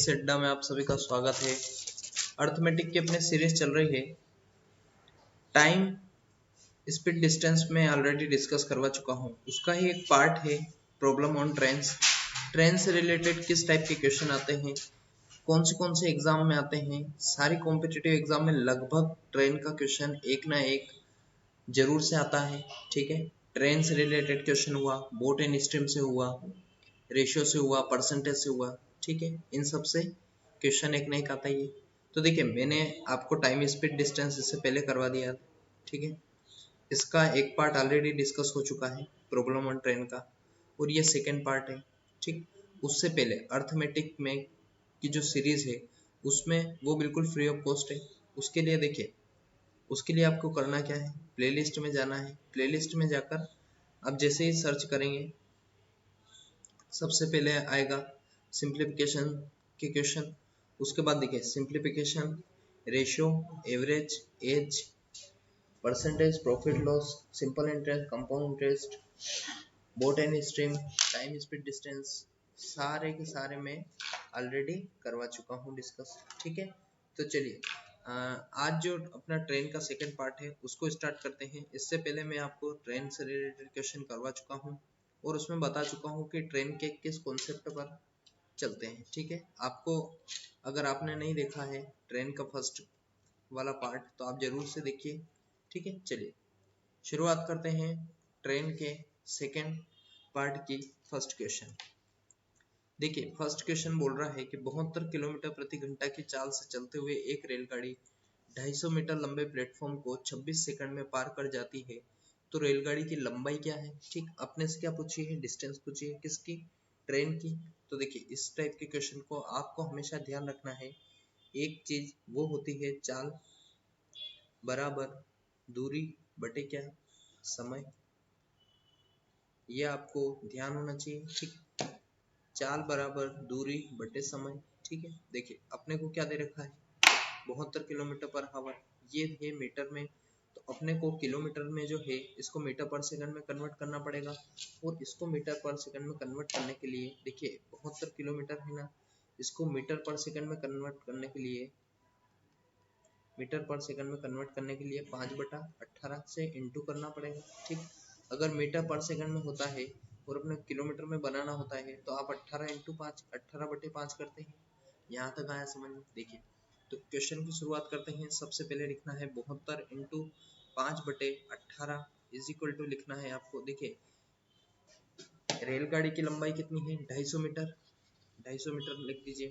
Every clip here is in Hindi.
इस अड्डा में आप सभी का स्वागत है। अर्थमेटिक की अपने सीरीज चल रही है। टाइम स्पीड डिस्टेंस में ऑलरेडी डिस्कस करवा चुका हूँ, उसका ही एक पार्ट है प्रॉब्लम ऑन ट्रेन्स। ट्रेन से रिलेटेड किस टाइप के क्वेश्चन आते हैं, कौन से एग्जाम में आते हैं। सारी कॉम्पिटिटिव एग्जाम में लगभग ट्रेन का क्वेश्चन एक ना एक जरूर से आता है। ठीक है, ट्रेन से रिलेटेड क्वेश्चन हुआ, बोट एंड स्ट्रीम से हुआ, रेशियो से हुआ, परसेंटेज से हुआ। ठीक है, इन सब से क्वेश्चन एक ना एक आता ही है। तो देखिए, मैंने आपको टाइम स्पीड डिस्टेंस इससे पहले करवा दिया। ठीक है, इसका एक पार्ट ऑलरेडी डिस्कस हो चुका है प्रॉब्लम ऑन ट्रेन का, और ये सेकेंड पार्ट है। ठीक, उससे पहले अर्थमेटिक में की जो सीरीज है उसमें वो बिल्कुल फ्री ऑफ कॉस्ट है। उसके लिए देखिए, उसके लिए आपको करना क्या है, प्लेलिस्ट में जाना है। प्लेलिस्ट में जाकर आप जैसे ही सर्च करेंगे सबसे पहले आएगा सिंप्लीफिकेशन के क्वेश्चन। उसके बाद देखिए simplification, ratio, average, age, percentage, profit loss, simple interest, compound interest, boat and stream, time speed distance, सारे के सारे मैं ऑलरेडी करवा चुका हूँ डिस्कस। ठीक है, तो चलिए आज जो अपना ट्रेन का सेकंड पार्ट है उसको स्टार्ट करते हैं। इससे पहले मैं आपको ट्रेन से रिलेटेड क्वेश्चन करवा चुका हूँ और उसमें बता चुका हूँ कि ट्रेन के किस कॉन्सेप्ट पर चलते हैं। ठीक है, आपको अगर आपने नहीं देखा है ट्रेन का फर्स्ट वाला पार्ट तो आप जरूर से देखिए। ठीक है, चलिए शुरुआत करते हैं ट्रेन के सेकंड पार्ट की। फर्स्ट क्वेश्चन देखिए, फर्स्ट क्वेश्चन बोल रहा है कि 72 किलोमीटर प्रति घंटा की चाल से चलते हुए एक रेलगाड़ी 250 मीटर लंबे प्लेटफॉर्म को 26 सेकंड में पार कर जाती है, तो रेलगाड़ी की लंबाई क्या है। ठीक, अपने से क्या पूछी है, डिस्टेंस पूछी है, किसकी, ट्रेन की। तो देखिए, इस टाइप के क्वेश्चन को आपको हमेशा ध्यान रखना है, एक चीज वो होती है चाल बराबर दूरी बटे क्या, समय। ये आपको ध्यान होना चाहिए। ठीक, चाल बराबर दूरी बटे समय। ठीक है, देखिए अपने को क्या दे रखा है, 72 किलोमीटर पर आवर, ये है मीटर में। तो अपने को किलोमीटर में जो है इसको मीटर पर सेकंड में कन्वर्ट करना पड़ेगा, और इसको मीटर पर सेकंड में कन्वर्ट करने के लिए देखिए 72 किलोमीटर है ना, इसको मीटर पर सेकंड में कन्वर्ट करने के लिए, मीटर पर सेकंड में कन्वर्ट करने के लिए 5/18 से इंटू करना पड़ेगा। ठीक, अगर मीटर पर सेकंड में होता है और अपने किलोमीटर में बनाना होता है तो आप 18 इंटू 5, 18/5 करते हैं। यहाँ तक आया समझ में। देखिए, तो क्वेश्चन की शुरुआत करते हैं। सबसे पहले लिखना है 72 इंटू 5/18 इज इक्वल टू लिखना है आपको। देखिए, रेलगाड़ी की लंबाई कितनी है, 250 मीटर, 250 मीटर लिख दीजिए,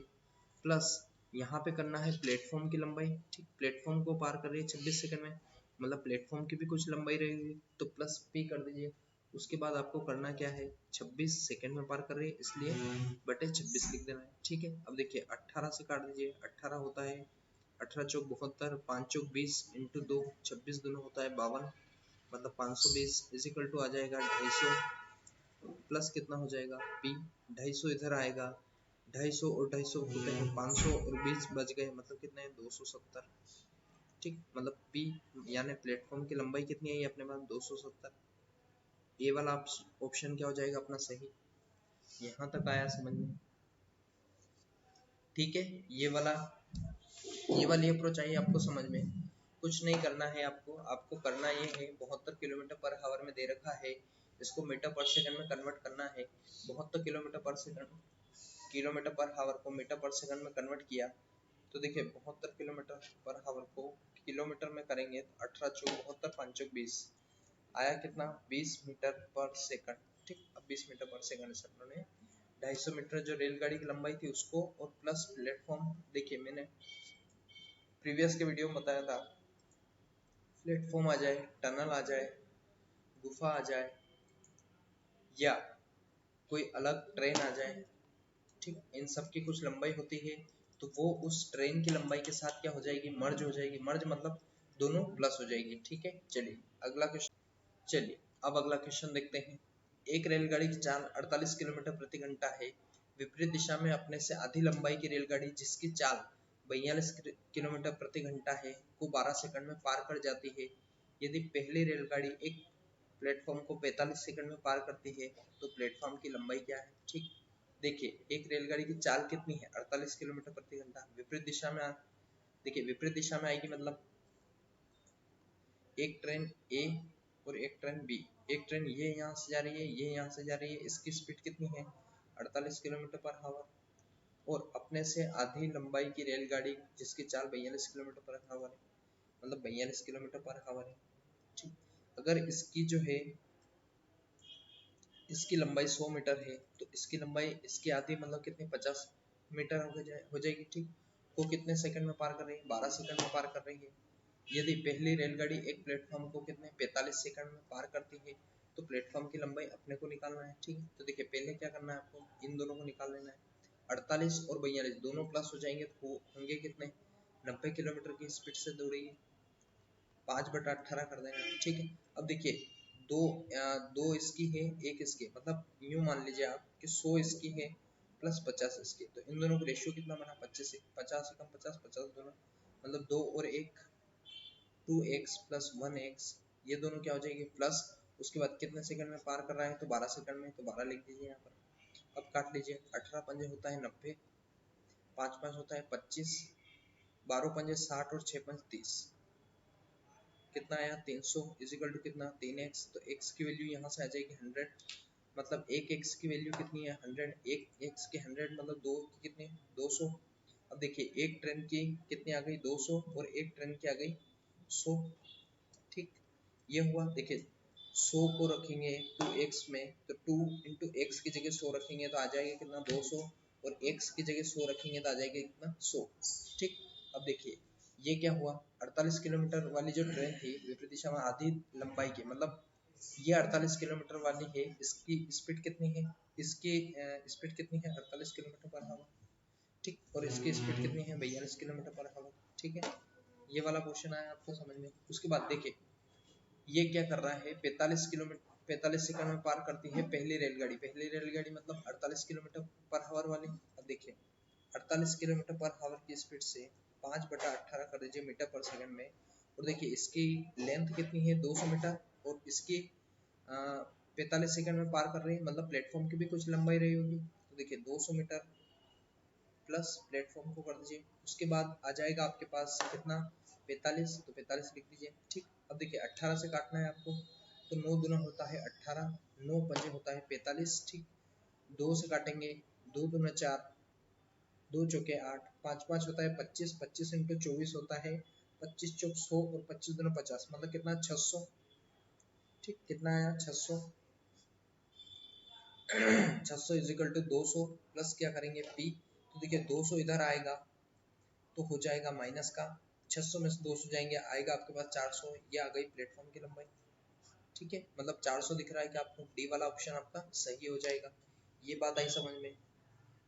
प्लस यहाँ पे करना है प्लेटफॉर्म की लंबाई। ठीक, प्लेटफॉर्म को पार कर रही है 26 सेकंड में, मतलब प्लेटफॉर्म की भी कुछ लंबाई रहेगी, तो प्लस पी कर दीजिए। उसके बाद आपको करना क्या है, 26 सेकंड में पार कर रही है इसलिए बटे 26 लिख देना है। ठीक है, अब देखिए 18 से काट दीजिए, 18 होता है 18 चौक 72, 5 चौक 20 इंटू 2, 26 दोनों होता है 52, मतलब 520 इज इक्वल टू आ जाएगा 250, प्लस कितना हो जाएगा पी, 250 इधर आएगा, 250 और 250 होते हैं 500 और 20 बच गए, मतलब कितने हैं 270। ठीक, मतलब पी यानी प्लेटफॉर्म की लंबाई कितनी है ये अपने पास 270। ये वाला ऑप्शन क्या हो जाएगा अपना सही। यहाँ तक आया समझ में। ठीक है, ये वाली अप्रोच आई आपको समझ में। कुछ नहीं करना है आपको, आपको करना ये है 72 किलोमीटर पर आवर में दे रखा है, इसको मीटर पर सेकंड में कन्वर्ट करना है। 72 किलोमीटर पर सेकंड, किलोमीटर पर आवर को मीटर पर सेकंड में कन्वर्ट किया तो देखिए 72 किलोमीटर पर आवर को किलोमीटर में करेंगे तो 18 चौक 72, 5 चौक 20 आया कितना 20 मीटर पर सेकंड। ठीक, अब 20 मीटर पर सेकंड से अपने 250 मीटर जो रेलगाड़ी की लंबाई थी उसको, और प्लस प्लेटफॉर्म, देखिए मैंने प्रीवियस के वीडियो में बताया था, प्लेटफॉर्म आ जाए, टनल आ जाए, गुफा आ जाए, या कोई अलग ट्रेन आ जाए। ठीक, इन सब की कुछ लंबाई होती है तो वो उस ट्रेन की लंबाई के साथ क्या हो जाएगी, मर्ज हो जाएगी। मर्ज मतलब दोनों प्लस हो जाएगी। ठीक है, चलिए अगला क्वेश्चन। चलिए अब अगला क्वेश्चन देखते हैं। एक रेलगाड़ी की चाल 48 किलोमीटर प्रति घंटा है। विपरीत दिशा में अपने से आधी लंबाई की रेलगाड़ी जिसकी चाल 42 किलोमीटर प्रति घंटा है को 12 सेकंड में पार कर जाती है। यदि पहली रेलगाड़ी एक प्लेटफॉर्म को 45 सेकंड में पार करती है तो प्लेटफॉर्म की लंबाई क्या है। ठीक, देखिए एक रेलगाड़ी की चाल कितनी है, 48 किलोमीटर प्रति घंटा। विपरीत दिशा में देखिए विपरीत दिशा में आएगी, मतलब एक ट्रेन ए और एक ट्रेन बी, एक ट्रेन ये यहाँ से जा रही है, ये यहाँ से जा रही है, इसकी स्पीड कितनी है, 48 किलोमीटर पर आवर। और अपने से आधी लंबाई की रेलगाड़ी जिसकी चाल 42 किलोमीटर पर आवर है, मतलब 42 किलोमीटर पर आवर है, ठीक। अगर इसकी जो है इसकी लंबाई 100 मीटर है तो इसकी लंबाई इसकी आधी मतलब कितनी 50 मीटर हो जाएगी, ठीक। वो कितने सेकंड में पार कर रही है, 12 सेकंड में पार कर रही है। यदि पहली रेलगाड़ी एक प्लेटफॉर्म को कितने 45 सेकंड में पार करती है तो प्लेटफॉर्म की लंबाई अपने को निकालना है, ठीक है। तो देखिए पहले क्या करना है, आपको इन दोनों को निकाल लेना है। 48 और 42 दोनों प्लस हो जाएंगे तो होंगे कितने, 90 किलोमीटर की स्पीड से दौड़ेगी। 5/18 कर देना, ठीक है। अब देखिए दो इसकी है, एक इसकी, मतलब यूं मान लीजिए आप कि 100 इसकी है प्लस 50 इसकी, तो इन दोनों का रेशियो कितना बना, 25 से 50 से कम 50, 50 दोनों, मतलब 2 और 1 2x प्लस 1x, ये दोनों क्या हो जाएगी प्लस। उसके बाद कितने सेकंड में पार कर रहा है, तो 12 सेकंड में, तो 12 लिख दीजिए यहाँ पर। अब काट लीजिए, 18 पंजे होता है 90, 5 5 होता है 25, 12 पंजे 60 और 6 पंज 30, कितना आया 300 इजिकल टू कितना 3x, तो x की वैल्यू यहाँ से आ जाएगी 100, मतलब एक x की वैल्यू कितनी है 100, एक x की 100 मतलब दो की कितनी 200। अब देखिए एक ट्रेन की कितनी आ गई 200 और एक ट्रेन की आ गई 100, ठीक। ये हुआ, देखिए 100 को रखेंगे 2x में तो 2 इंटू एक्स की जगह 100 रखेंगे तो आ जाएगा कितना 200, और x की जगह 100 रखेंगे तो आ जाएगा कितना 100, ठीक। अब देखिए ये क्या हुआ, 48 किलोमीटर वाली जो ट्रेन थी विपरीत दिशा में आधी लंबाई की, मतलब ये 48 किलोमीटर वाली है, इसकी स्पीड कितनी है, इसकी स्पीड कितनी है 48 किलोमीटर पर आवर, ठीक। और इसकी स्पीड कितनी है 42 किलोमीटर पर आवर, ठीक है। ये वाला क्वेश्चन आया आपको समझ में। उसके बाद देखिए ये क्या कर रहा है, 45 किलोमीटर 45 सेकंड में पार करती है पहली रेलगाड़ी मतलब 48 किलोमीटर पर आवर वाली। अब देखिए 48 किलोमीटर पर आवर की स्पीड से 5/18 कर दीजिए मीटर पर सेकंड में, और देखिए इसकी लेंथ कितनी है 200 मीटर, और इसकी 45 सेकंड में पार कर रही है, मतलब प्लेटफॉर्म की भी कुछ लंबाई रही होगी, तो देखिए 200 मीटर प्लस प्लेटफॉर्म को कर दीजिए। उसके बाद आ जाएगा आपके पास कितना 45, तो 45 लिख दीजिए, ठीक। अब देखिए 18 से काटना है आपको, तो 9 दूना होता है 18, 9 पंजे होता है 45, ठीक। 2 से काटेंगे, 2 दूना 4, 2 चौके 8, 5 5 होता है 25, 25 इंटू 24 होता है 25 चौक 100 और 25 दूना 50, मतलब कितना 600, ठीक। कितना आया 600 600 इजिकल टू 200 प्लस क्या करेंगे p, तो देखिए 200 इधर आएगा तो हो जाएगा माइनस का, 600 में से 200 जाएंगे आएगा आपके पास 400, ये आ गई प्लेटफॉर्म की लंबाई, ठीक है। मतलब 400 दिख रहा है कि आपको डी वाला ऑप्शन आपका सही हो जाएगा। ये बात आई समझ में,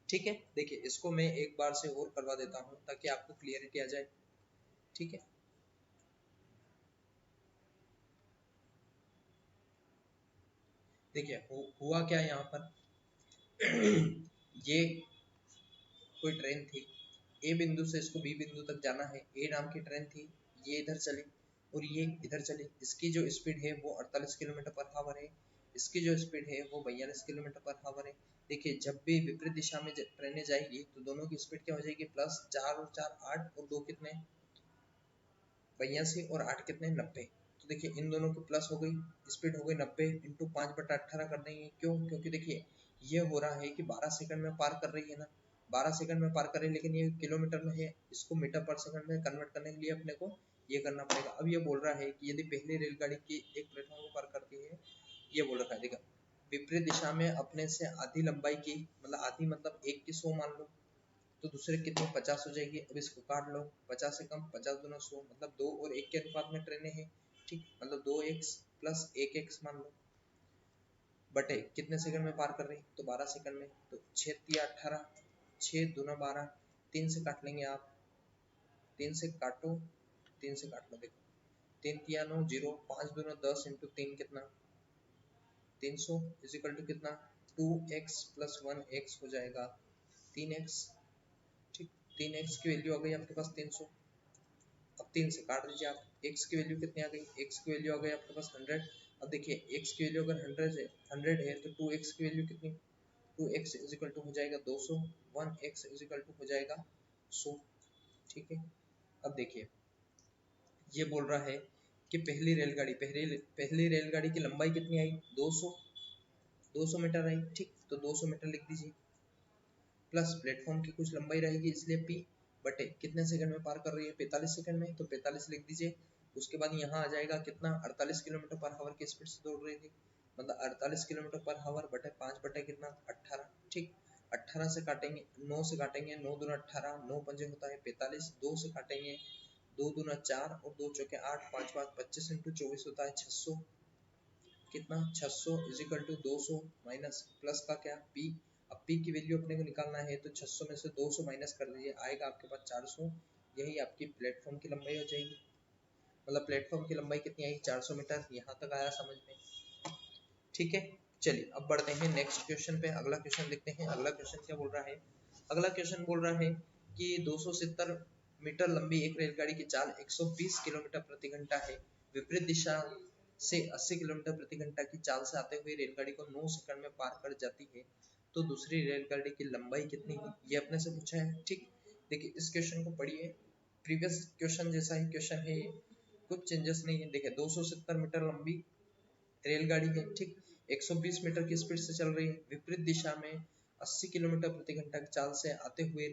ठीक है। देखिए इसको मैं एक बार से और करवा देता हूँ ताकि आपको क्लियरिटी आ जाए, ठीक है। देखिए हुआ क्या यहाँ पर ये कोई ट्रेन थी, ए बिंदु से इसको बी बिंदु तक जाना है, ए नाम की ट्रेन थी, ये इधर चली और ये इधर चली। इसकी जो स्पीड है वो 48 किलोमीटर पर आवर है, इसकी जो स्पीड है वो 42 किलोमीटर पर आवर है। देखिए जब भी विपरीत दिशा में ट्रेनें जाएगी तो दोनों की स्पीड क्या हो जाएगी, प्लस 4 और 4 8 और 2 कितने 82 और 8 कितने 90, तो देखिए इन दोनों की प्लस हो गई, स्पीड हो गई 90 इंटू 5/18 कर देंगे, क्यों, क्योंकि देखिए ये हो रहा है कि 12 सेकंड में पार कर रही है ना, 12 सेकंड में पार कर रही है, लेकिन ये किलोमीटर में है, इसको मीटर पर सेकंड में कन्वर्ट करने के लिए अपने को ये करना पड़ेगा। अब ये बोल रहा है कि यदि पहली रेलगाड़ी की एक प्लेटफॉर्म को पार करती है, ये बोल रखा है देखा, विपरीत दिशा में अपने से आधी लंबाई की, मतलब आधी मतलब 1 की 100 मान लो, तो दूसरे कितनी 50 हो जाएगी। अब इसको काट लो, 50 से कम 50 दूना 100, मतलब 2 और 1 के अनुपात में ट्रेनें हैं, ठीक। मतलब 2x प्लस 1x मान लो, बटे कितने सेकंड में पार कर रही, तो 12 सेकंड में, तो 6 तिया 18, 6 दूना 12, 3 से काट लेंगे आप, 3 से काटो, 3 से काट लो, देखो 3 तिया 9 0, 5 दूना 10 इंटू 3 कितना 300 इजिकल टू कितना 2x प्लस 1x हो जाएगा 3x, ठीक। 3x की वैल्यू आ गई आपके पास 300। अब 3 से काट दीजिए आप, x की वैल्यू कितनी आ गई, x की वैल्यू आ गई आपके पास 100। अब देखिए x की वैल्यू अगर 100 है तो 2x की वैल्यू कितनी 2x इज इक्वल टू हो जाएगा 200, 1x इज इक्वल टू हो जाएगा 100। ठीक है, अब देखिए ये बोल रहा है कि पहली रेलगाड़ी की लंबाई कितनी आई, 200 मीटर आई। ठीक, तो 200 मीटर लिख दीजिए, प्लस प्लेटफॉर्म की कुछ लंबाई रहेगी इसलिए p बटे कितने सेकंड में पार कर रही है, 45 सेकंड में, तो 45 लिख दीजिए। उसके बाद यहाँ आ जाएगा कितना, 48 किलोमीटर पर आवर की स्पीड से दौड़ रही थी, मतलब 48 किलोमीटर पर आवर बटे 5 बटे कितना, 18। ठीक, 18 से काटेंगे, 9 से काटेंगे, 9 दूना 18, 9 पंजे होता है 45, 2 से काटेंगे, 2 दूना 4 और 2 चौके 8, 5 5 25 इंटू 24 होता है 600। कितना, 600 is equal to 200 minus plus का क्या, p। अब p की वैल्यू अपने को निकालना है तो 600 में से 200 माइनस कर दीजिए, आएगा आपके पास 400। यही आपकी प्लेटफॉर्म की लंबाई हो जाएगी, मतलब प्लेटफॉर्म की लंबाई कितनी आई, 400 मीटर। यहाँ तक आया समझ में? ठीक है, चलिए अब बढ़ते हैं नेक्स्ट क्वेश्चन पे। अगला क्वेश्चन देखते हैं। अगला क्वेश्चन क्या बोल रहा है, अगला क्वेश्चन बोल रहा है कि 270 मीटर लंबी एक रेलगाड़ी की चाल 120 किलोमीटर प्रति घंटा है, विपरीत दिशा से 80 किलोमीटर प्रति घंटा की चाल से आते हुए रेलगाड़ी को 9 सेकंड में पार कर जाती है, तो दूसरी रेलगाड़ी की लंबाई कितनी है, ये अपने से पूछा है। ठीक, देखिए इस क्वेश्चन को पढ़िए, प्रीवियस क्वेश्चन जैसा ही क्वेश्चन है, कुछ चेंजेस नहीं है। देखिए 270 मीटर लंबी रेलगाड़ी है, ठीक, 120 मीटर की स्पीड से चल रही है, विपरीत दिशा में 80 किलोमीटर प्रति घंटा की चाल से आते हुए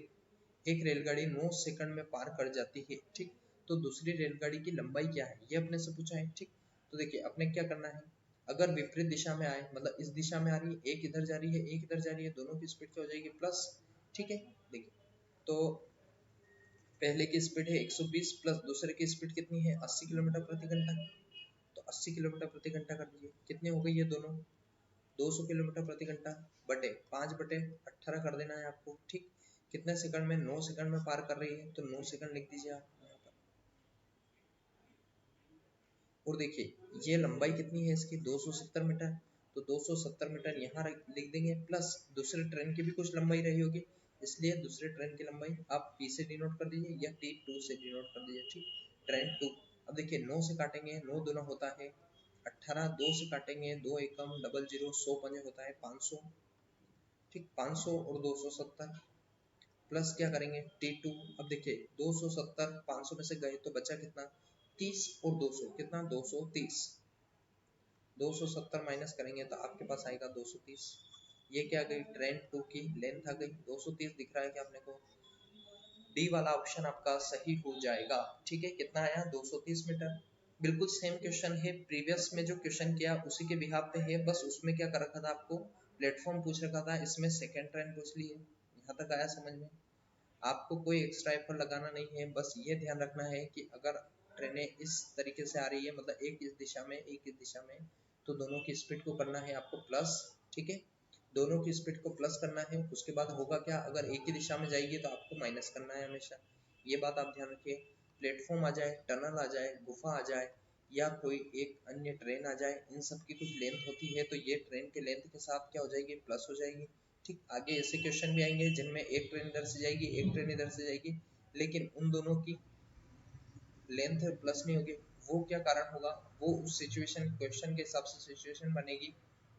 एक रेलगाड़ी 9 सेकंड में पार कर जाती है। ठीक, तो दूसरी रेलगाड़ी की लंबाई क्या है, ये अपने से पूछा है। ठीक, तो देखिए अपने क्या करना है, अगर विपरीत दिशा में आए, मतलब इस दिशा में आ रही है, एक इधर जा रही है, एक इधर जा रही है, दोनों की स्पीड क्या हो जाएगी, प्लस। ठीक है, देखिए तो पहले की स्पीड है 120 प्लस दूसरे की स्पीड कितनी है, 80 किलोमीटर प्रति घंटा, तो 80 किलोमीटर प्रति घंटा कर दीजिए, कितने हो गई ये दोनों, 200 किलोमीटर प्रति घंटा बटे 5 बटे 18 कर देना है आपको। ठीक, कितने सेकंड में, 9 सेकंड में पार कर रही है, तो 9 सेकंड लिख दीजिए आप यहाँ पर। और देखिए ये लंबाई कितनी है इसकी, 270 मीटर, तो 270 मीटर यहाँ लिख देंगे, प्लस दूसरे ट्रेन की भी कुछ लंबाई रही होगी, इसलिए दूसरे ट्रेन की लंबाई आप p से डिनोट कर दीजिए या t2 से डिनोट कर दीजिए। ठीक, ट्रेन 2। अब देखिए 9 से काटेंगे, 9 दूना होता है 18, 2 से काटेंगे, 2 एकम डबल जीरो, 100 पंजे होता है 500। ठीक, 500 और 270 प्लस क्या करेंगे, T2। अब देखिए 270 500 में से गए तो बचा कितना, 30 और 200 कितना, 230। 270 माइनस करेंगे तो आपके पास आएगा 230। ये क्या गई, ट्रेन 2 की लेंथ आ गई, 230 दिख रहा है क्या अपने को, डी वाला ऑप्शन आपका सही हो जाएगा। ठीक है, कितना आया, 230 मीटर। बिल्कुल सेम क्वेश्चन है, प्रीवियस में जो क्वेश्चन किया उसी के बिहाफ पे है, बस उसमें क्या कर रखा था, आपको प्लेटफॉर्म पूछ रखा था, इसमें सेकेंड ट्रेन पूछ ली है। यहाँ तक आया समझ में? आपको कोई एक्स्ट्रा एफर्ट लगाना नहीं है, बस ये ध्यान रखना है कि अगर ट्रेनें इस तरीके से आ रही है, मतलब एक इस दिशा में एक इस दिशा में, तो दोनों की स्पीड को करना है आपको प्लस। ठीक है, दोनों की स्पीड को प्लस करना है, उसके बाद होगा क्या, अगर एक ही दिशा में जाएगी तो आपको माइनस करना है हमेशा, ये बात आप ध्यान रखिए। प्लेटफॉर्म आ जाए, टनल आ जाए, गुफा आ जाए, या कोई एक अन्य ट्रेन आ जाए, इन सब की कुछ लेंथ होती है, तो ये ट्रेन के लेंथ के साथ क्या हो जाएगी, प्लस हो जाएगी। ठीक, आगे ऐसे क्वेश्चन भी आएंगे जिनमें एक ट्रेन इधर से जाएगी, एक ट्रेन इधर से जाएगी, लेकिन उन दोनों की लेंथ प्लस नहीं होगी। वो क्या कारण होगा, वो उस सिचुएशन, क्वेश्चन के हिसाब से सिचुएशन बनेगी,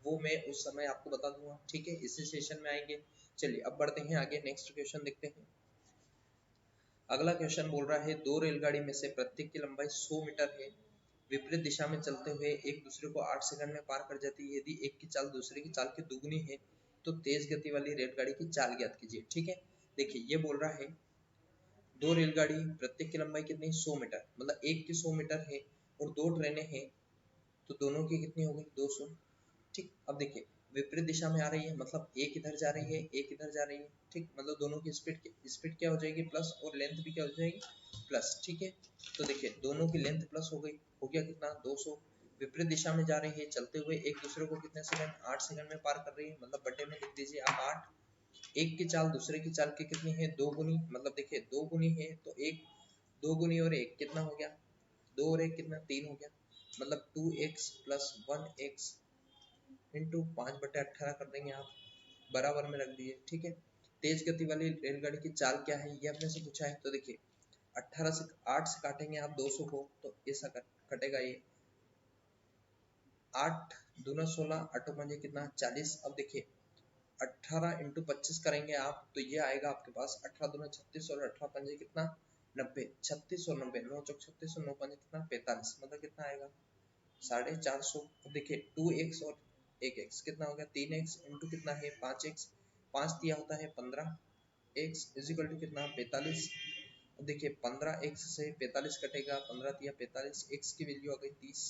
वो मैं उस समय आपको बता दूंगा। ठीक है, इसी सेशन में आएंगे। चलिए अब बढ़ते हैं आगे, नेक्स्ट क्वेश्चन देखते हैं। अगला क्वेश्चन बोल रहा है, दो रेलगाड़ी में से प्रत्येक की लंबाई 100 मीटर है, विपरीत दिशा में चलते हुए एक दूसरे को 8 सेकंड में पार कर जाती है, यदि एक की चाल दूसरे की चाल की दुगनी है तो तेज गति वाली रेलगाड़ी की चाल ज्ञात कीजिए। ठीक है, देखिए ये बोल रहा है दो रेलगाड़ी, प्रत्येक की लंबाई कितनी, 100 मीटर, मतलब एक की 100 मीटर है, और दो ट्रेनें हैं, तो दोनों की कितनी होगी, 200। ठीक, अब देखिए विपरीत दिशा में आ रही है, मतलब एक इधर जा रही है, एक इधर जा रही है। ठीक, मतलब दोनों की स्पीड क्या हो जाएगी, प्लस, और लेंथ भी क्या हो जाएगी, प्लस। ठीक है, तो देखिए दोनों की लेंथ प्लस हो गई, हो गया कितना, 200। विपरीत दिशा में जा रही है, चलते हुए एक दूसरे को कितने सेकंड, 8 सेकंड में पार कर रही है, मतलब बटे में लिख दीजिए आप 8। एक की चाल दूसरे की चाल की कितनी है, दो गुनी, मतलब देखिए दो गुनी है तो एक, दो गुनी और एक कितना हो गया, दो और एक कितना, 3 हो गया, मतलब 2x प्लस 1x इंटू 5/18 कर देंगे आप, बराबर में रख दिए। ठीक है, तेज गति वाली रेलगाड़ी की चाल क्या है, ये अपने से पूछा है, तो देखिए 18 से 8 से काटेंगे आप 200 को, तो ऐसा कटेगा ये, 8 दूना 16, 8 पंजे कितना, 40। अब देखिए 18 इंटू 25 करेंगे आप तो ये आएगा आपके पास 18 दूना 36 और 18 पंजे कितना 90, 36 और 90, 9 चौक 36 और 9 पंजे कितना 45, मतलब कितना आएगा 450। अब देखिए 2x और 1x कितना हो गया 3x इंटू कितना है 5x, 5 दिया होता है 15x इजिकल टू कितना 45। अब देखिए 15x से 45 कटेगा, 15 दिया 45, x की वैल्यू आ गई 30।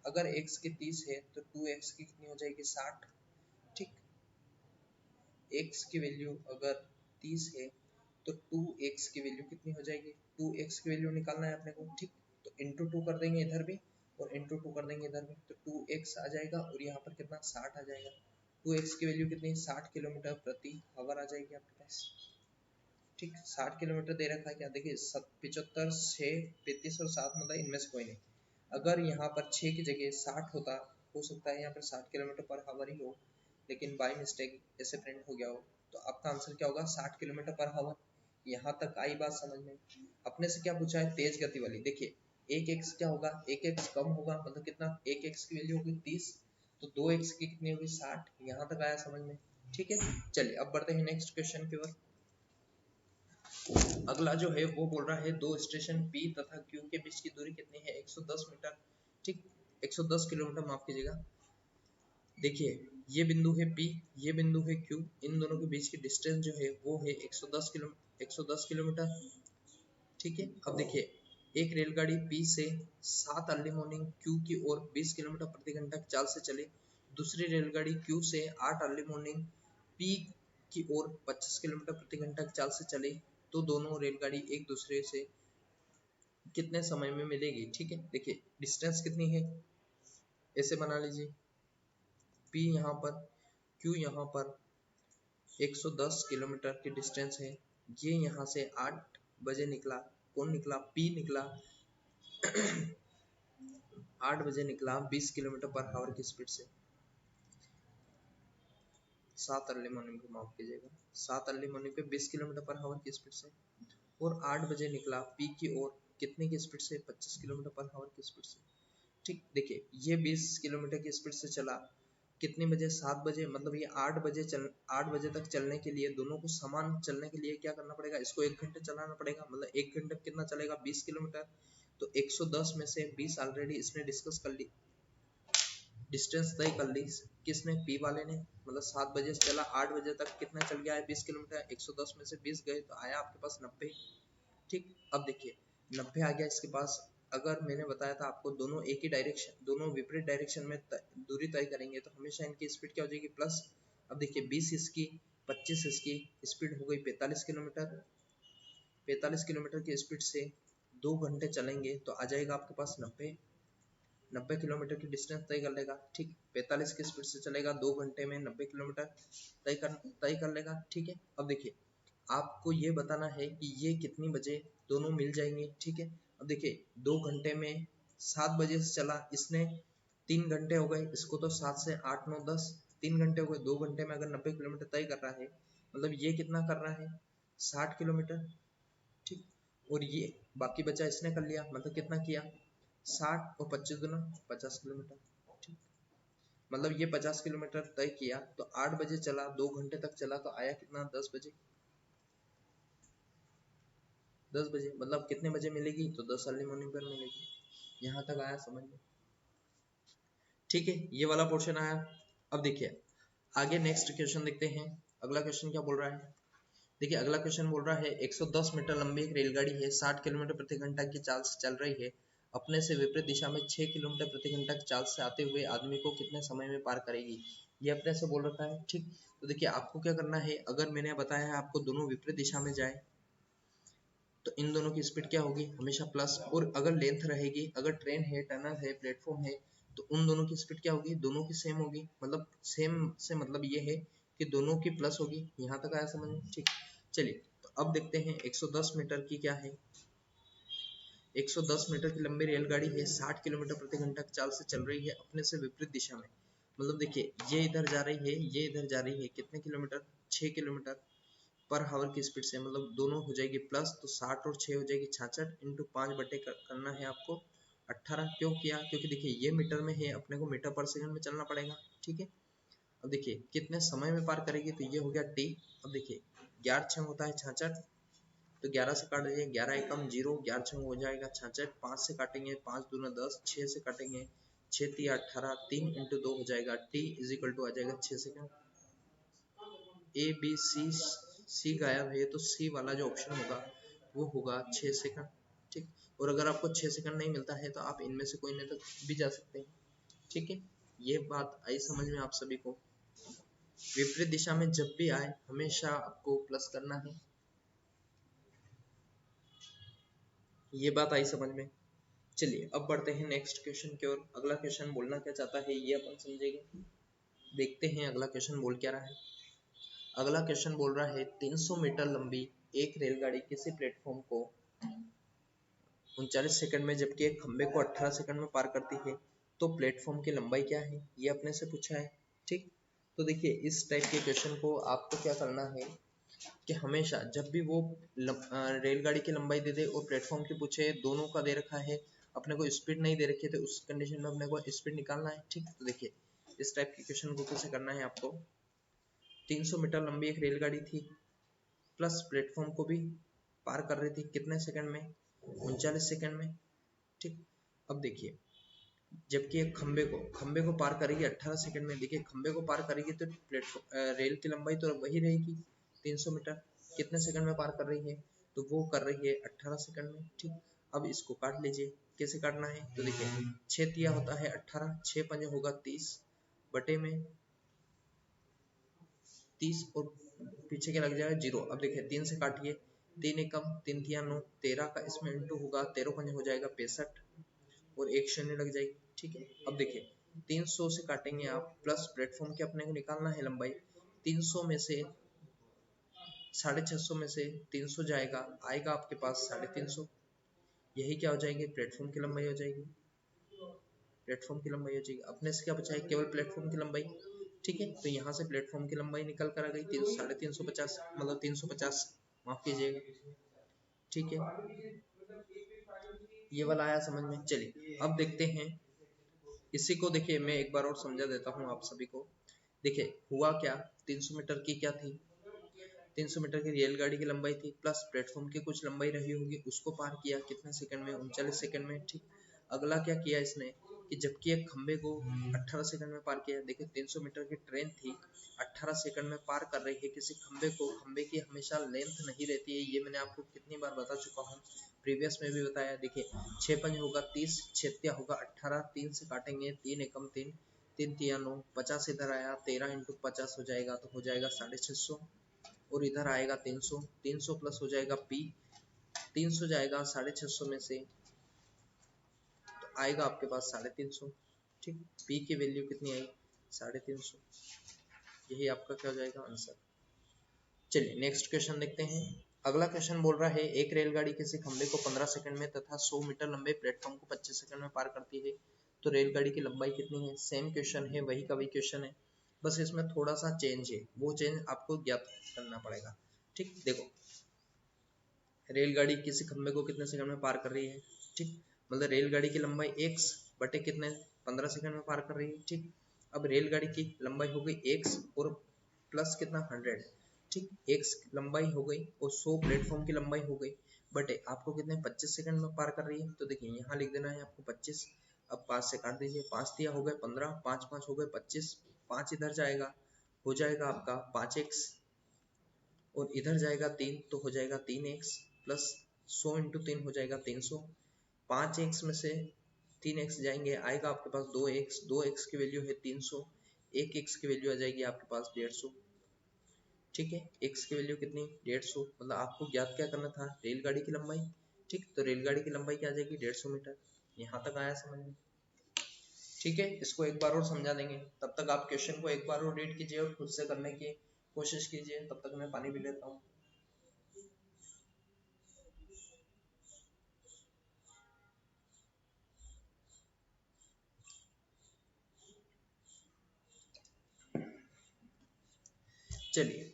अगर x की 30 है तो 2x की कितनी हो जाएगी 60। ठीक, x की वैल्यू अगर 30 है तो 2x की वैल्यू कितनी हो जाएगी, 2x की वैल्यू निकालना है अपने को। ठीक, तो इंटू 2 कर देंगे इधर भी और इंटू 2 कर देंगे इधर भी, तो 2x आ जाएगा और यहाँ पर कितना 60 आ जाएगा। 2x की वैल्यू कितनी 60 किलोमीटर प्रति आवर आ जाएगी आपके पास। ठीक, 60 किलोमीटर दे रखा है क्या, देखिए 75, 6, 35 और 7 मतलब इनमें से कोई नहीं। अगर यहाँ पर 6 की जगह 60 होता, हो सकता है यहाँ पर 60 किलोमीटर पर आवर ही हो, लेकिन बाय मिस्टेक ऐसे प्रिंट हो गया हो, तो आपका आंसर क्या होगा 60 किलोमीटर पर आवर। यहाँ तक आई बात समझ में। अपने से क्या पूछा है तेज गति वाली, देखिए 1x क्या होगा, 1x कम होगा मतलब कितना 1x की वैल्यू होगी 30, तो 2x की कितनी होगी 60। यहाँ तक आया समझ में। ठीक है, चलिए अब बढ़ते हैं नेक्स्ट क्वेश्चन की ओर। अगला जो है वो बोल रहा है दो स्टेशन P तथा Q के बीच की दूरी कितनी है 110 मीटर। ठीक, 110 किलोमीटर माफ कीजिएगा। देखिए ये बिंदु है P, ये बिंदु है Q, इन दोनों के बीच की डिस्टेंस जो है वो है 110 किलोमीटर। ठीक है, अब देखिए एक रेलगाड़ी P से 7 अर्ली मॉर्निंग Q की ओर 20 किलोमीटर प्रति घंटा की चाल से चले, दूसरी रेलगाड़ी Q से 8 अर्ली मॉर्निंग P की ओर 25 किलोमीटर प्रति घंटा की चाल से चले, तो दोनों रेलगाड़ी एक दूसरे से कितने समय में मिलेगी। ठीक है, देखिए डिस्टेंस कितनी है ऐसे बना लीजिए, P यहाँ पर Q यहाँ पर 110 किलोमीटर की डिस्टेंस है। ये यहाँ से 8 बजे निकला, कौन निकला P निकला 8 बजे निकला 20 किलोमीटर पर आवर की स्पीड से, 7 अर्ली मॉर्निंग को माफ कीजिएगा, 7 अर्ली मॉर्निंग पे 20 किलोमीटर पर आवर की स्पीड से, और 8 बजे निकला P की ओर कितने की स्पीड से 25 किलोमीटर पर आवर की स्पीड से। ठीक, देखिए ये 20 किलोमीटर की स्पीड से चला कितने बजे 7 बजे, मतलब ये 8 बजे तक चलने के लिए दोनों को समान चलने के लिए क्या करना पड़ेगा, इसको 1 घंटे चलाना पड़ेगा, मतलब 1 घंटे कितना चलेगा 20 किलोमीटर। तो 110 में से 20 ऑलरेडी इसने डिस्कस कर ली, डिस्टेंस तय कर ली किसने P वाले ने, मतलब 7 बजे से चला 8 बजे तक कितना चल गया है 20 किलोमीटर, 110 में से 20 गए तो आया आपके पास 90। ठीक, अब देखिए 90 आ गया इसके पास। अगर मैंने बताया था आपको दोनों एक ही डायरेक्शन, दोनों विपरीत डायरेक्शन में दूरी तय करेंगे तो हमेशा इनकी स्पीड क्या हो जाएगी प्लस। अब देखिए 20 इसकी 25 इसकी स्पीड हो गई 45 किलोमीटर, 45 किलोमीटर की स्पीड से 2 घंटे चलेंगे तो आ जाएगा आपके पास 90 किलोमीटर की डिस्टेंस तय कर लेगा। ठीक, 45 की स्पीड से चलेगा 2 घंटे में 90 किलोमीटर तय कर लेगा। ठीक है, अब देखिए आपको ये बताना है कि ये कितनी बजे दोनों मिल जाएंगे। ठीक है, अब देखिए 2 घंटे में 7 बजे से चला इसने, 3 घंटे हो गए इसको, तो 7 से 8 9 10 3 घंटे हो गए, 2 घंटे में अगर 90 किलोमीटर तय कर रहा है मतलब ये कितना कर रहा है 60 किलोमीटर। ठीक, और ये बाकी बचा इसने कर लिया, मतलब कितना किया 60 और 25 गुना 50 किलोमीटर। ठीक, मतलब ये 50 किलोमीटर तय किया तो 8 बजे चला 2 घंटे तक चला तो आया कितना 10 बजे। 10 बजे मतलब कितने बजे मिलेगी, तो 10 अर्ली मॉर्निंग पर मिलेगी। यहाँ तक आया समझ में। ठीक है, ये वाला पोर्शन आया। अब देखिए आगे नेक्स्ट क्वेश्चन देखते हैं। अगला क्वेश्चन क्या बोल रहा है, देखिए अगला क्वेश्चन बोल रहा है 110 मीटर लंबी एक रेलगाड़ी है, 60 किलोमीटर प्रति घंटा की चाल से चल रही है, अपने से विपरीत दिशा में 6 किलोमीटर प्रति घंटा की चाल से आते हुए आदमी को कितने समय में पार करेगी, ये अपने से बोल रखा है। ठीक, तो देखिए आपको क्या करना है, अगर मैंने बताया है आपको दोनों विपरीत दिशा में जाए तो इन दोनों की स्पीड क्या होगी हमेशा प्लस, और अगर लेंथ रहेगी, अगर ट्रेन है टनल है प्लेटफॉर्म है तो उन दोनों की स्पीड क्या होगी, दोनों की सेम होगी, मतलब सेम से मतलब ये है कि दोनों की प्लस होगी। यहाँ तक आया समझ में। ठीक, चलिए तो अब देखते हैं 110 मीटर की क्या है। 110 मीटर की लंबी रेलगाड़ी है, 60 किलोमीटर प्रति घंटा की चाल से चल रही है अपने से विपरीत दिशा में, मतलब देखिए ये इधर जा रही है ये इधर जा रही है, कितने किलोमीटर 6 किलोमीटर पर हावर की स्पीड से, मतलब दोनों हो जाएगी प्लस, तो 60 और 6 हो जाएगी 66 इंटू 5 बटे करना है आपको 18। क्यों किया, क्योंकि देखिए ये मीटर में है अपने को मीटर पर सेकंड में चलना पड़ेगा। ठीक है, अब देखिए कितने समय में पार करेगी, तो ये हो गया टी। अब देखिए 11 6 होता है 66, तो 11 से काट दीजिए, 11 एकम 0, 11 6 हो जाएगा 66, 5 से काटेंगे 5 दूना 10, 6 से काटेंगे 6 3 18, 3 इंटू 2 हो जाएगा, टी इज इक्वल टू आ जाएगा 6 सेकंड। ए बी सी गायब है, तो सी वाला जो ऑप्शन होगा वो होगा 6 सेकंड। ठीक, और अगर आपको 6 सेकंड नहीं मिलता है तो आप इनमें से कोई नहीं तो भी जा सकते हैं। ठीक है, ये बात आई समझ में आप सभी को। विपरीत दिशा में जब भी आए हमेशा आपको प्लस करना है, ये बात आई समझ में। चलिए अब बढ़ते हैं नेक्स्ट क्वेश्चन की ओर। अगला क्वेश्चन बोलना क्या चाहता है ये अपन समझेंगे। देखते हैं अगला क्वेश्चन बोल क्या रहा है। अगला क्वेश्चन बोल रहा है 300 मीटर लंबी एक रेलगाड़ी किसी प्लेटफॉर्म को 39 सेकंड में जबकि एक खंबे को 18 सेकंड में पार करती है, तो प्लेटफॉर्म की लंबाई क्या है, ये अपने से पूछा है। ठीक, तो देखिए इस टाइप के क्वेश्चन को आपको क्या करना है कि हमेशा जब भी वो रेलगाड़ी की लंबाई दे दे और प्लेटफॉर्म की पूछे, दोनों का दे रखा है, अपने को स्पीड नहीं दे रखी है, तो उस कंडीशन में अपने को स्पीड निकालना है। ठीक, तो देखिए इस टाइप के क्वेश्चन को कैसे करना है आपको। 300 मीटर लंबी एक रेलगाड़ी थी, प्लस प्लेटफॉर्म को भी पार कर रही थी, कितने सेकंड में, 39 सेकंड में। ठीक, अब देखिए जबकि एक खंबे को पार करेगी 18 सेकंड में। देखिए खंबे को पार करेगी तो प्लेटफॉर्म रेल की लंबाई तो वही रहेगी 300 मीटर, कितने सेकंड में पार कर रही है, तो वो कर रही है 18 सेकंड में। ठीक, अब इसको काट लीजिए, कैसे काटना है, तो देखिए 6 तिया होता है 18, 6 पंजे होगा 30 बटे में 30 और पीछे क्या लग जाएगा 0। अब देखिए 3 से काटिए, 3 एकम 3 तिया 9, 13 का इसमें इंटू होगा, 13 पंजे हो जाएगा 65 और एक शून्य लग जाएगी। ठीक है, अब देखिए 300 से काटेंगे आप, प्लस प्लेटफॉर्म की अपने को निकालना है लंबाई, 300 में से 650 में से 300 जाएगा, आएगा आपके पास 350, यही क्या हो जाएगी, प्लेटफॉर्म की लंबाई हो जाएगी। प्लेटफॉर्म की लंबाई हो जाएगी, अपने से क्या बचा है, केवल प्लेटफॉर्म की लंबाई। ठीक है, तो यहाँ से प्लेटफॉर्म की लंबाई निकल कर आ गई 350, मतलब 350, माफ कीजिएगा। ठीक है, ये वाला आया समझ में। चलिए अब देखते हैं इसी को। देखिए मैं एक बार और समझा देता हूँ आप सभी को। देखिए हुआ क्या, 300 मीटर की क्या थी, 300 मीटर की रेलगाड़ी की लंबाई थी, प्लस प्लेटफॉर्म की कुछ लंबाई रही होगी, उसको पार किया कितने सेकंड में, 39 सेकंड में। ठीक, अगला क्या किया इसने कि जबकि एक खंबे को 18 सेकंड में पार किया। देखिए 300 मीटर की ट्रेन थी, 18 सेकंड में पार कर रही है किसी खंबे को। खंबे की हमेशा लेंथ नहीं रहती है, ये मैंने आपको कितनी बार बता चुका हूँ, प्रीवियस में भी बताया। देखिए 6 पंज होगा 30, 6 तिया होगा 18, 3 से काटेंगे, 3 एकम 3, 3 तिया 9, 50 इधर आया, 13 इंटू 50 हो जाएगा, तो हो जाएगा 650, और इधर आएगा 300, 300 प्लस हो जाएगा पी, 300 जाएगा 650 में से, तो आएगा आपके पास 350। ठीक, पी की वैल्यू कितनी आई, 350, यही आपका क्या हो जाएगा आंसर। चलिए नेक्स्ट क्वेश्चन देखते हैं। अगला क्वेश्चन बोल रहा है एक रेलगाड़ी किसी खंबे को 15 सेकंड में तथा 100 मीटर लंबे प्लेटफॉर्म को 25 सेकंड में पार करती है, तो रेलगाड़ी की लंबाई कितनी है। सेम क्वेश्चन है, वही का वही क्वेश्चन है, बस इसमें थोड़ा सा चेंज है, वो चेंज आपको ज्ञात करना पड़ेगा। ठीक, देखो रेलगाड़ी किसी खंबे को कितने सेकंड में पार कर रही है। ठीक, मतलब रेलगाड़ी की लंबाई x बटे कितने 15 सेकंड में पार कर रही है। ठीक, अब रेलगाड़ी की लंबाई हो गई x और प्लस कितना 100। ठीक, x लंबाई हो गई और 100 प्लेटफॉर्म की लंबाई हो गई, बटे आपको कितने 25 सेकंड में पार कर रही है। तो देखिए यहाँ लिख देना है आपको 25, अब 5 से काट दीजिए, 5 दिया हो गए 15, 5 5 हो गए 25, 5 इधर जाएगा, हो जाएगा आपका 5x, और इधर जाएगा 3, तो हो जाएगा 3x, प्लस 100 इंटू 3 हो जाएगा 300, 5x में से 3x जाएंगे, आएगा आपके पास 2x, 2x की वैल्यू है 300, 1x की वैल्यू आ जाएगी आपके पास 150। ठीक है, x की वैल्यू कितनी 150, मतलब आपको ज्ञात क्या करना था, रेलगाड़ी की लंबाई। ठीक, तो रेलगाड़ी की लंबाई क्या आ जाएगी 150 मीटर। यहाँ तक आया समझ में। ठीक है, इसको एक बार और समझा देंगे, तब तक आप क्वेश्चन को एक बार और रीड कीजिए और खुद से करने की कोशिश कीजिए, तब तक मैं पानी भी लेता हूँ। चलिए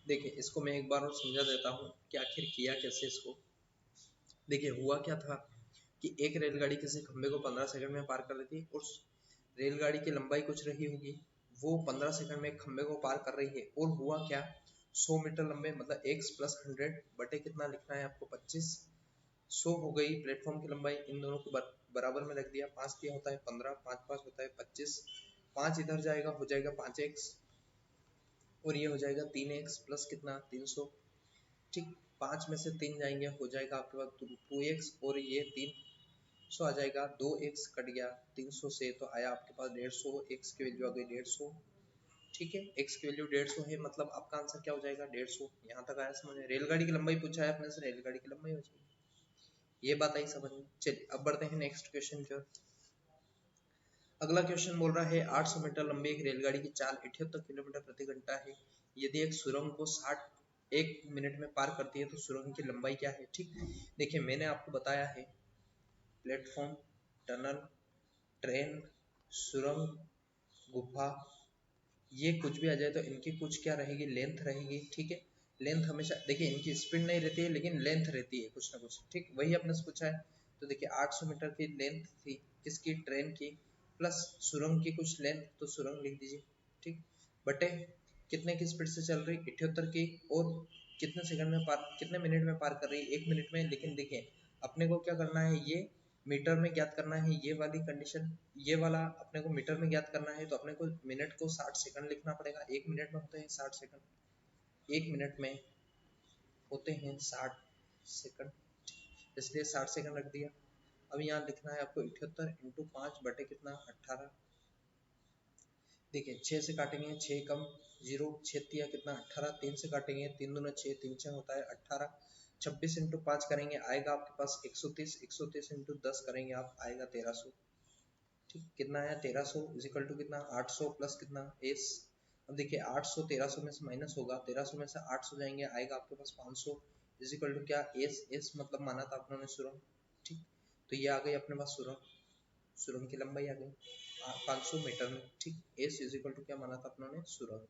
देखिए इसको मैं एक बार और समझा देता हूँ कि आखिर किया कैसे इसको। देखिए हुआ क्या था, कि एक रेलगाड़ी किसी खंबे को 15 सेकंड में पार कर रही थी और रेलगाड़ी की लंबाई कुछ रही होगी, वो 15 सेकंड में खंबे को पार कर रही है। और हुआ क्या, 100 मीटर लंबे मतलब x + 100 बटे कितना लिखना है आपको 25। 100 हो गई प्लेटफॉर्म की लंबाई, इन दोनों को बराबर में रख दिया, 5 दिया होता है 15, 5 5 होता है 25, 5 इधर जाएगा हो जाएगा 5x और ये हो जाएगा 3x प्लस कितना 300। ठीक, 5 में से 3 जाएंगे हो जाएगा आपके पास 2x और ये 300 आ जाएगा, 2x कट गया 300 से तो आया आपके पास 150, x की वैल्यू आ गई 150। ठीक है, x की वैल्यू 150 है, मतलब आपका आंसर क्या हो जाएगा 150। यहाँ तक आया समझ में? रेलगाड़ी की लंबाई पूछा है अपने से, रेलगाड़ी की लंबाई हो जाएगी, ये बात आई समझ में। चलिए अब बढ़ते हैं नेक्स्ट क्वेश्चन की ओर। अगला क्वेश्चन बोल रहा है 800 मीटर लंबी एक रेलगाड़ी की चाल 78 किलोमीटर प्रति घंटा है। यदि एक सुरंग को 1 मिनट में पार करती है तो सुरंग की लंबाई क्या है। ठीक, देखिए मैंने आपको बताया है प्लेटफॉर्म, टनल, ट्रेन, सुरंग, गुफा, ये कुछ भी आ जाए तो इनकी कुछ क्या रहेगी, लेंथ रहेगी। ठीक है, लेंथ हमेशा देखिए इनकी स्पीड नहीं रहती है लेकिन लेंथ रहती है कुछ ना कुछ। ठीक, वही आपने से पूछा है तो देखिए 800 मीटर की लेंथ थी किसकी, ट्रेन की, प्लस सुरंग की कुछ लेंथ तो सुरंग लिख दीजिए। ठीक, बटे कितने की स्पीड से चल रही, 78 की, और कितने सेकंड में पार, कितने मिनट में पार कर रही है, 1 मिनट में। लेकिन देखिए अपने को क्या करना है, ये मीटर में ज्ञात करना है, ये वाली कंडीशन, ये वाला अपने को मीटर में ज्ञात करना है तो अपने को मिनट को 60 सेकंड लिखना पड़ेगा। 1 मिनट में होते हैं 60 सेकंड, 1 मिनट में होते हैं 60 सेकंड, इसलिए 60 सेकंड रख दिया। अब यहाँ लिखना है आपको 78 इंटू 5 बटे कितना 18। देखिए 6 से काटेंगे 6 कम 0, 6 तिया कितना 18, 3 से काटेंगे 3 दूना 6, 3 6 होता है 18, 26 इंटू 5 करेंगे आएगा आपके पास 130, 130 इंटू 10 करेंगे आप आएगा 1300। ठीक, कितना आया 1300 इजिकल टू कितना 800 प्लस कितना एस। अब देखिए 800 1300 में से माइनस होगा, 1300 में से 800 जाएंगे आएगा आपके पास 500 इजिकल टू क्या एस, एस मतलब माना था अपने सुरंग। ठीक, तो ये आ गई अपने पास सुरंग, सुरंग की लंबाई आ गई 500 मीटर में। ठीक, एस इजिकल टू क्या माना था अपने सुरंग।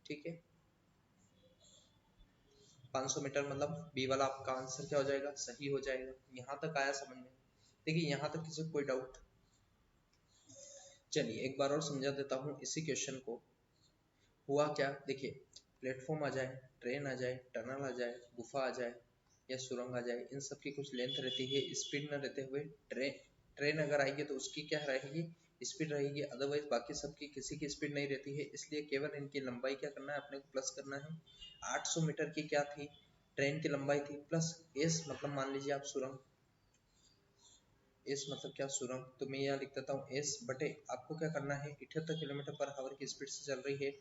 ठीक है, 500 मीटर मतलब बी वाला आपका आंसर क्या हो जाएगा, सही हो जाएगा। यहाँ तक आया समझ में। देखिए यहाँ तक किसी को कोई डाउट, चलिए एक बार और समझा देता हूँ इसी क्वेश्चन को। हुआ क्या, देखिए प्लेटफॉर्म आ जाए, ट्रेन आ जाए, टनल आ जाए, गुफा आ जाए या सुरंग आ जाए, इन सब की कुछ लेंथ रहती है, स्पीड न रहते हुए ट्रेन अगर आएगी तो उसकी क्या रहेगी, स्पीड रहेगी, अदरवाइज बाकी सबकी किसी की स्पीड नहीं रहती है, इसलिए केवल इनकी लंबाई क्या करना है अपने को प्लस करना है। 800 मीटर की क्या थी, ट्रेन की लंबाई थी, प्लस एस मतलब मान लीजिए आप सुरंग, एस मतलब क्या सुरंग, तो मैं यहाँ लिख देता हूँ एस बटे आपको क्या करना है 78 किलोमीटर पर आवर की स्पीड से चल रही है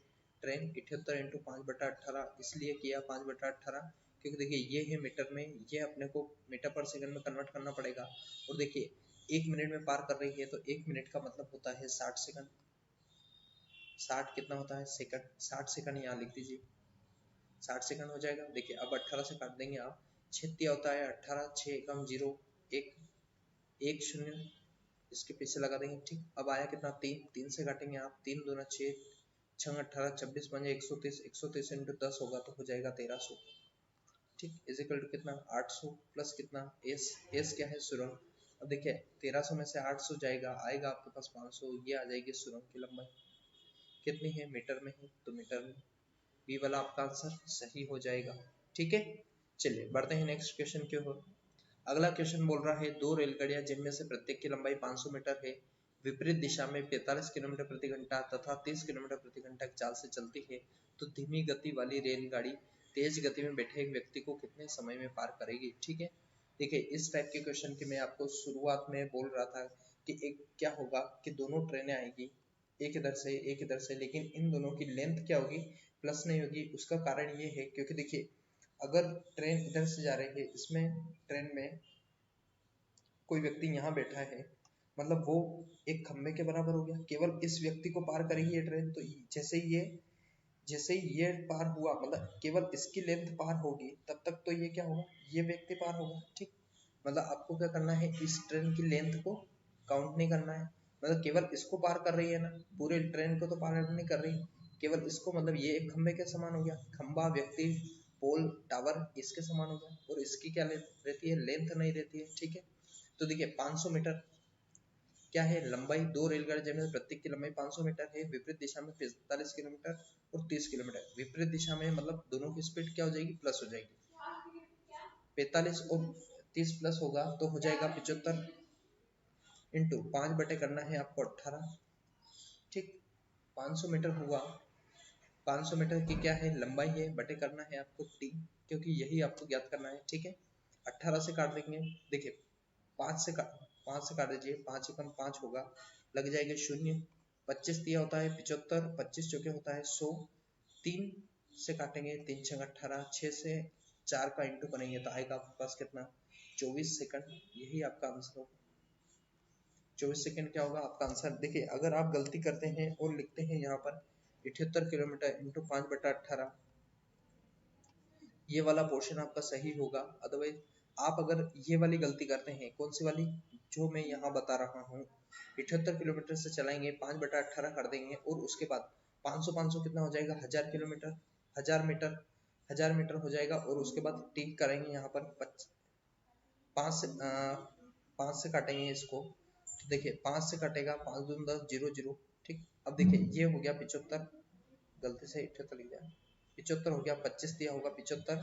ट्रेन, 78 इंटू 5/18 इसलिए किया 5/18 क्योंकि देखिए ये है मीटर में, ये अपने को मीटर पर सेकंड में कन्वर्ट करना पड़ेगा। और देखिए 1 मिनट में पार कर रही है तो 1 मिनट का मतलब होता है 60 सेकंड, 60 कितना होता है सेकंड, 60 सेकंड यहाँ लिख दीजिए, 60 सेकंड हो जाएगा। देखिए अब 18 से काट देंगे आप, 6 होता है 18, 6 कम 0, 1 1 0 इसके पीछे लगा देंगे। ठीक, अब आया कितना 3, 3 से काटेंगे आप, 3 दूना 6, 6 18, 26 पंजे 130, 130 इंटू 10 होगा तो हो जाएगा 1300। ठीक, इजिकल टू कितना 800 प्लस कितना एस, एस क्या है सुरंग। अब देखिए 1300 में से 800 जाएगा आएगा आपके पास 500, ये आ जाएगी सुरंग की लंबाई, कितनी है मीटर में है तो मीटर में, बी वाला आपका आंसर सही हो जाएगा। ठीक है, चलिए बढ़ते हैं नेक्स्ट क्वेश्चन की ओर। अगला क्वेश्चन बोल रहा है दो रेलगाड़ियां जिनमें से प्रत्येक की लंबाई 500 मीटर है, विपरीत दिशा में 45 किलोमीटर प्रति घंटा तथा 30 किलोमीटर प्रति घंटा की चाल से चलती है, तो धीमी गति वाली रेलगाड़ी तेज गति में बैठे एक व्यक्ति को कितने समय में पार करेगी। ठीक है, देखिए इस टाइप के क्वेश्चन की मैं आपको शुरुआत में बोल रहा था कि एक क्या होगा कि दोनों ट्रेनें आएगी, एक इधर से एक इधर से, लेकिन इन दोनों की लेंथ क्या होगी, प्लस नहीं होगी। उसका कारण ये है क्योंकि देखिए अगर ट्रेन इधर से जा रही है, इसमें ट्रेन में कोई व्यक्ति यहाँ बैठा है, मतलब वो एक खंबे के बराबर हो गया, केवल इस व्यक्ति को पार करेगी ये ट्रेन, तो जैसे ही ये पार हुआ मतलब केवल इसकी लेंथ पार होगी तब तक तो ये क्या होगा, ये व्यक्ति पार होगा। ठीक, मतलब आपको क्या करना है, इस ट्रेन की लेंथ को काउंट नहीं करना है, मतलब केवल इसको पार कर रही है ना, पूरे ट्रेन को तो पार नहीं कर रही, केवल इसको, मतलब ये एक खंबे के समान हो गया, खंबा व्यक्ति पोल टावर इसके समान होगा और इसकी क्या रहती है, लेंथ नहीं रहती है, ठीक है। तो देखिए 500 मीटर क्या है लंबाई, दो रेलगाड़ी जब प्रत्येक की लंबाई 500 मीटर है, विपरीत दिशा में 45 किलोमीटर और 30 किलोमीटर, विपरीत दिशा में मतलब दोनों की स्पीड क्या हो जाएगी, प्लस हो जाएगी। 45 और 30 प्लस होगा तो हो जाएगा 75 इंटू 5 बटे करना है आपको 18, ठीक। 500 मीटर हुआ, 500 मीटर की क्या है लंबाई है, बटे करना है आपको टी, क्योंकि यही आपको ज्ञात करना है, ठीक है। 18 से काट देंगे, देखिए 5 से काट दीजिए, 5 एकम 5 होगा, लग जाएगा शून्य। 25 दिया होता है 75, 25 चौके होता है 100, 3 से काटेंगे, 3 छः 18, 6 से 4 का इंटू करेंगे तो आएगा आपके पास कितना, 24 सेकंड, यही आपका आंसर होगा। 24 सेकंड क्या होगा आपका आंसर। देखिए अगर आप गलती करते हैं और लिखते हैं यहाँ पर 78 किलोमीटर इंटू 5/18, ये वाला पोर्शन आपका सही होगा। अदरवाइज आप अगर ये वाली गलती करते हैं, कौन सी वाली, जो मैं यहाँ बता रहा हूँ, 78 किलोमीटर से चलाएंगे, 5/18 कर देंगे और उसके बाद 500 कितना हो जाएगा, 1000 किलोमीटर, 1000 मीटर, 1000 मीटर हो जाएगा और उसके बाद टी करेंगे यहाँ पर 5 से काटेंगे इसको, तो देखिए 5 से कटेगा, 5 दूनी 10, 0 0, ठीक। अब देखिए ये हो गया 75, गलती से 78 लिख दिया, 75 हो गया, 25 दिया होगा 75,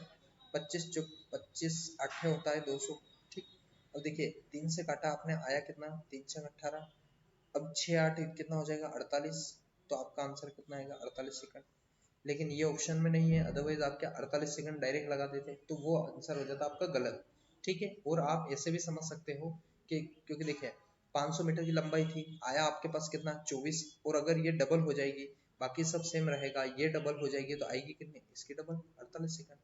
25 जो 25 8 होता है 200, ठीक। अब देखिए 3 से काटा आपने, आया कितना, 3 6 18, अब 6 8 कितना हो जाएगा 48, तो आपका आंसर कितना आएगा 48 सेकंड। लेकिन ये ऑप्शन में नहीं है, अदरवाइज आप क्या 48 सेकंड डायरेक्ट लगा देते तो वो आंसर हो जाता आपका गलत, ठीक है। और आप ऐसे भी समझ सकते हो कि क्योंकि देखिए 500 मीटर की लंबाई थी, आया आपके पास कितना 24, और अगर ये डबल हो जाएगी, बाकी सब सेम रहेगा, ये डबल हो जाएगी तो आएगी कितनी, इसकी डबल 48 सेकंड,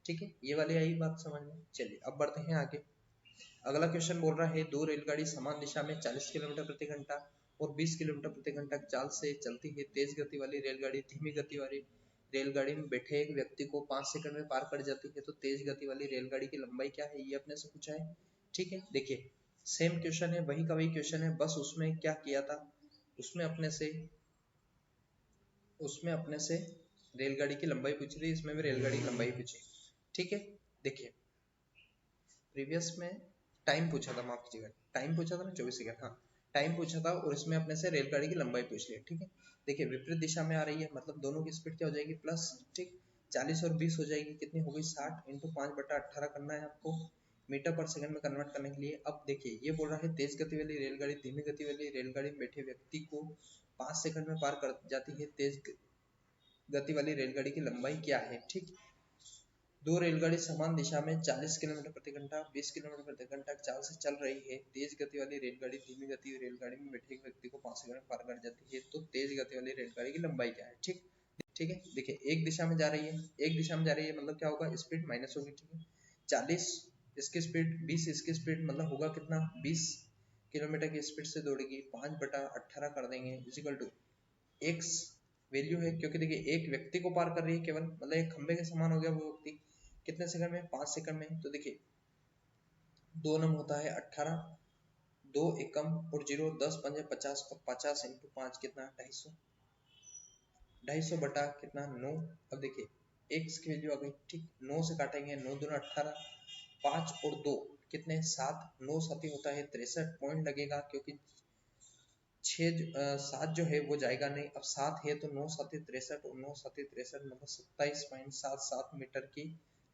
ठीक है। ये वाली आई बात समझ में। चलिए अब बढ़ते हैं आगे। अगला क्वेश्चन बोल रहा है, दो रेलगाड़ी समान दिशा में 40 किलोमीटर प्रति घंटा और 20 किलोमीटर प्रति घंटा की चाल से चलती है। तेज गति वाली रेलगाड़ी धीमी गति वाली रेलगाड़ी में बैठे एक व्यक्ति को 5 सेकंड में पार कर जाती है, तो तेज गति वाली रेलगाड़ी की लंबाई क्या है, ये अपने से पूछा है, ठीक है। देखिए सेम क्वेश्चन है, वही का वही क्वेश्चन है, बस उसमें क्या किया था, उसमें अपने से रेलगाड़ी की लंबाई पूछी थी, इसमें भी रेलगाड़ी की लंबाई पूछी, ठीक है। देखिए प्रीवियस में टाइम पूछा था, माफ कीजिएगा, टाइम पूछा था ना 24 सेकंड, हाँ टाइम पूछा था और इसमें अपने से रेलगाड़ी की लंबाई पूछ लिया, ठीक है। देखिए विपरीत दिशा में आ रही है, मतलब दोनों की स्पीड क्या हो जाएगी, प्लस, ठीक। 40 और 20 हो जाएगी, कितनी हो गई 60 इंटू 5/18 करना है आपको मीटर पर सेकंड में कन्वर्ट करने के लिए। अब देखिए ये बोल रहा है तेज गति वाली रेलगाड़ी धीमी गति वाली रेलगाड़ी में बैठे व्यक्ति को 5 सेकंड में पार कर जाती है, तेज गति वाली रेलगाड़ी की लंबाई क्या है, ठीक। दो रेलगाड़ी समान दिशा में 40 किलोमीटर प्रति घंटा 20 किलोमीटर प्रति घंटा की चाल से चल रही है। तेज गति वाली रेलगाड़ी धीमी गति रेलगाड़ी में बैठे एक व्यक्ति को 5 सेकंड में पार कर जाती है, तो तेज गति वाली रेलगाड़ी की लंबाई क्या है, ठीक। ठीक है, देखिए एक दिशा में जा रही है, एक दिशा में जा रही है मतलब क्या होगा, स्पीड माइनस होगी, ठीक है। 40 इसकी स्पीड, 20 इसकी स्पीड, मतलब होगा कितना 20 किलोमीटर की स्पीड से दौड़ेगी, 5/18 कर देंगे इजिकल टू एक्स वैल्यू है, क्योंकि देखिए एक व्यक्ति को पार कर रही है केवल, मतलब एक खंबे के समान हो गया वो व्यक्ति, कितने सेकंड में, 5 सेकंड में। तो देखिए 2 नम होता है 18, 2 एकम और 0, 10 पंजे 50 और 50 इंटू 5 कितना 250, 250 बटा कितना 9। अब देखिए एक्स की वैल्यू आ गई, ठीक। 9 से काटेंगे, 9 दूना 18, 5 और 2 कितने 7, 9 साथी होता है 63 पॉइंट लगेगा, क्योंकि 7 जो है वो जाएगा नहीं, अब 7 है तो 9 साथी 63 और 9 साथी 63 मतलब 27.77 मीटर की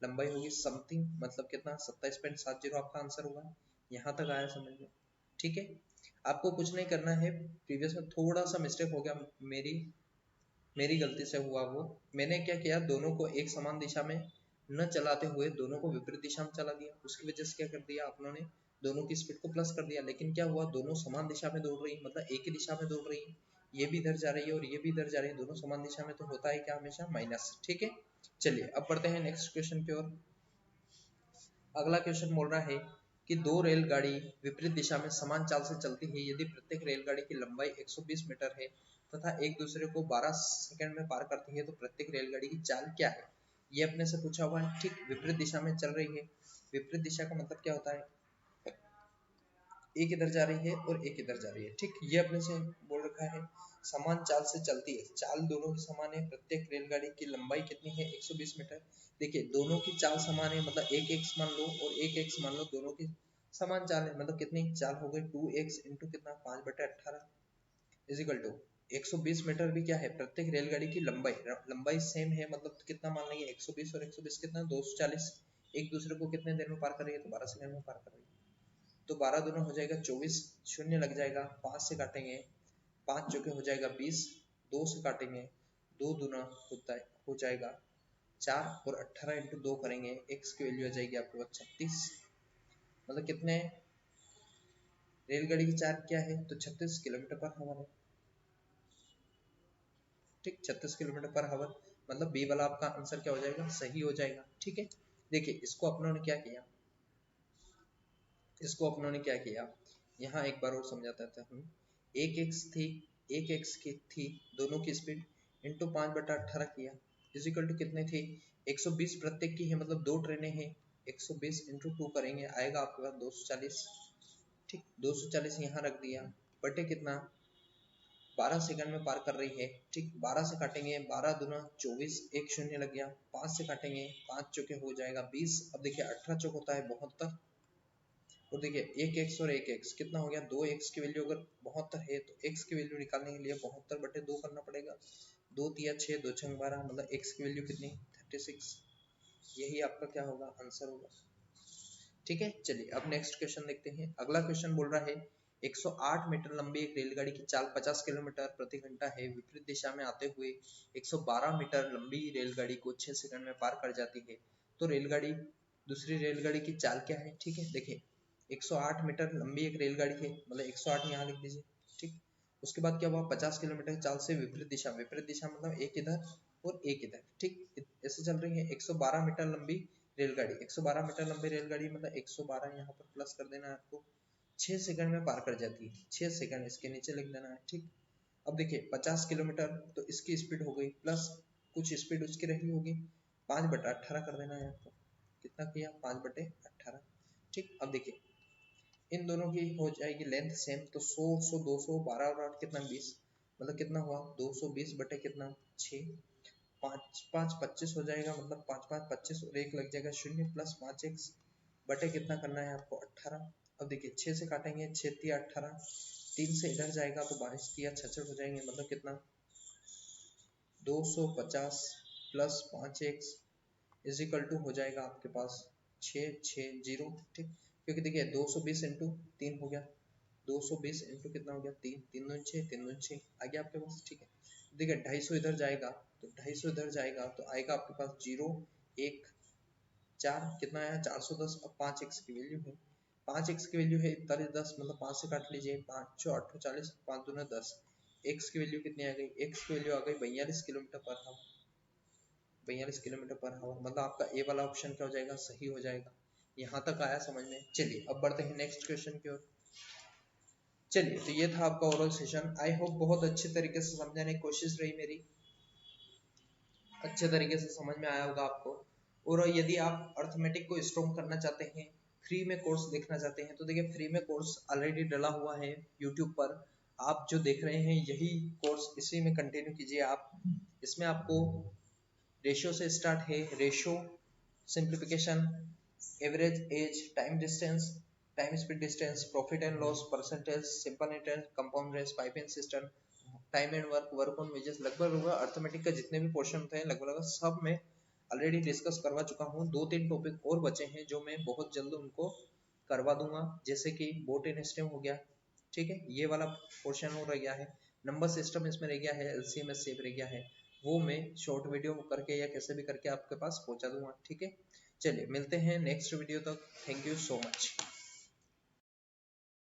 लंबाई होगी समथिंग, मतलब कितना 27.70 आपका आंसर होगा। यहाँ तक आया समझ में, ठीक है। आपको कुछ नहीं करना है, प्रीवियस में थोड़ा सा मिस्टेक हो गया, मेरी गलती से हुआ वो, मैंने क्या किया, दोनों को एक समान दिशा में न चलाते हुए दोनों को विपरीत दिशा में चला दिया, उसकी वजह से क्या कर दिया आप लोगों ने, दोनों की स्पीड को प्लस कर दिया। लेकिन क्या हुआ, दोनों समान दिशा में दौड़ रही है, मतलब एक ही दिशा में दौड़ रही है, ये भी इधर जा रही है और ये भी इधर जा रही है, दोनों समान दिशा में, तो होता है क्या हमेशा माइनस, ठीक है। चलिए अब बढ़ते हैं नेक्स्ट क्वेश्चन की ओर। अगला क्वेश्चन बोल रहा है कि दो रेलगाड़ी विपरीत दिशा में समान चाल से चलती है, यदि प्रत्येक रेलगाड़ी की लंबाई 120 मीटर है तथा एक दूसरे को 12 सेकंड में पार करती है, तो प्रत्येक रेलगाड़ी की चाल क्या है, ये अपने से पूछा हुआ है, ठीक। विपरीत दिशा में चल रही है, विपरीत दिशा का मतलब क्या होता है, एक इधर जा रही है और एक इधर जा रही है, ठीक। ये अपने से बोल रखा है। समान चाल से चलती है, चाल दोनों की समान है, प्रत्येक रेलगाड़ी की लंबाई कितनी है 120 मीटर। देखिए दोनों की चाल समान है, मतलब एक एक्स मान लो और एक एक्स मान लो, दोनों की समान चाल है, मतलब कितनी चाल हो गई 2x इंटू कितना 5/18 इजिकल टू 120 मीटर भी क्या है प्रत्येक रेलगाड़ी की लंबाई सेम है, मतलब कितना मान लेंगे 120 और 120 कितना 240, एक दूसरे को कितने देर में पार करेंगे तो 12 सेकंड में पार करेंगे। तो 12 दूना हो जाएगा 24, शून्य लग जाएगा, 5 से काटेंगे, 5 चौके हो जाएगा 20, 2 से काटेंगे, 2 दूना हो जाएगा 4 और 18 इंटू 2 करेंगे, x की वैल्यू आ जाएगी आपके पास 36। मतलब कितने रेलगाड़ी की चाल क्या है तो 36 किलोमीटर पर आवर है। ठीक 36 किलोमीटर पर आवर, मतलब बी वाला आपका आंसर क्या हो जाएगा सही हो जाएगा। ठीक है देखिए इसको अपनों ने क्या किया, इसको अपनों ने क्या किया यहाँ एक बार और समझाता था हम। एक एक्स थी, एक एक्स की थी, दोनों की स्पीड इंटू 5/18 किया इजिकल टू कितने थे 120 प्रत्येक की है, मतलब दो ट्रेनें हैं, 120 इंटू 2 करेंगे आएगा आपके पास 240। ठीक 240 यहाँ रख दिया, बटे कितना 12 सेकंड में पार कर रही है। ठीक 12 से काटेंगे, 12 दूना 24, एक शून्य लग गया, 5 से काटेंगे, 5 चौके हो जाएगा 20, अब देखिए 18 चौक होता है 72, और देखिए एक एक्स और एक एक्स कितना हो गया 2x की वैल्यू अगर 72 है तो x की वैल्यू निकालने के लिए 72/2 करना पड़ेगा, 2 तिया 6, 2 छंग 12, मतलब x की वैल्यू कितनी 36, यही आपका क्या होगा आंसर होगा। ठीक है चलिए अब नेक्स्ट क्वेश्चन देखते हैं। अगला क्वेश्चन बोल रहा है 108 मीटर लंबी एक रेलगाड़ी की चाल 50 किलोमीटर प्रति घंटा है, विपरीत दिशा में आते हुए 112 मीटर लंबी रेलगाड़ी को 6 सेकंड में पार कर जाती है, तो रेलगाड़ी दूसरी रेलगाड़ी की चाल क्या है। ठीक है देखिए 108 मीटर लंबी एक रेलगाड़ी है, मतलब 108 यहाँ लिख दीजिए। ठीक उसके बाद क्या हुआ 50 किलोमीटर चाल से विपरीत दिशा मतलब एक इधर और एक इधर। ठीक ऐसे चल रही है 112 मीटर लंबी रेलगाड़ी, 112 मीटर लंबी रेलगाड़ी मतलब 112 यहाँ पर प्लस कर देना है आपको, 6 सेकंड में पार कर जाती है, 6 सेकंड इसके नीचे लिख देना है। ठीक अब देखिए 50 किलोमीटर तो इसकी स्पीड हो गई प्लस कुछ स्पीड उसकी रही होगी, 5/18 कर देना है आपको, कितना किया 5/18। ठीक अब देखिए इन दोनों की हो जाएगी लेंथ सेम, तो 100 100 200 12 और 8 कितना 20, मतलब कितना हुआ 220 बटे कितना 6, 5 5 25 हो जाएगा, मतलब 5 5 25 और एक लग जाएगा शून्य, प्लस 5x बटे कितना करना है आपको 18। अब देखिए 6 से काटेंगे, 6 तिया 18, 3 से इधर जाएगा तो 22 तिया 66 हो जाएंगे, मतलब कितना 250 प्लस 5x इजिकल टू हो जाएगा आपके पास 660। ठीक क्योंकि देखिए 220 इंटू 3 हो गया, 220 इंटू कितना हो गया 3, 3 दूनी 6, 3 दूनी 6 आ गया आपके पास। ठीक है देखिए 250 इधर जाएगा तो 250 इधर जाएगा तो आएगा आपके पास 0 1 4 कितना आया 410। अब 5x की वैल्यू है, 5x की वैल्यू है 10, मतलब 5 से काट लीजिए, 5 6 8 40, 5 दूना 10, x की वैल्यू कितनी आ गई, x की वैल्यू आ गई 42 kilometre per hour, 42 kilometre per hour, मतलब आपका ए वाला ऑप्शन क्या हो जाएगा सही हो जाएगा। यहाँ तक आया समझ में। चलिए अब बढ़ते हैं नेक्स्ट क्वेश्चन की ओर। चलिए तो ये था आपका ओरल सेशन, आई होप बहुत अच्छे तरीके से समझाने की कोशिश रही मेरी, अच्छे तरीके से समझ में आया होगा आपको। और यदि आप अर्थमेटिक को स्ट्रॉन्ग करना चाहते हैं, फ्री में कोर्स देखना चाहते हैं, तो देखिए फ्री में कोर्स ऑलरेडी डला हुआ है यूट्यूब पर, आप जो देख रहे हैं यही कोर्स इसी में कंटिन्यू कीजिए आप। इसमें आपको रेशियो से स्टार्ट है, ratio, simplification, average age, time speed distance, profit and loss, percentage, simple interest, compound rest, pipe and system, time and work, work on wages, लगभग अर्थमेटिक का जितने भी पोर्शन थे लगभग सब में ऑलरेडी डिस्कस करवा चुका हूँ। 2-3 टॉपिक और बचे हैं जो मैं बहुत जल्द उनको करवा दूंगा, जैसे कि बोट इन स्टेम हो गया। ठीक है ये वाला पोर्शन हो रह गया है, नंबर सिस्टम इसमें रह गया है, एलसीएम सेव रह गया है, वो मैं शॉर्ट वीडियो करके या कैसे भी करके आपके पास पहुंचा दूंगा। ठीक है चलिए मिलते हैं नेक्स्ट वीडियो तक, थैंक यू सो मच।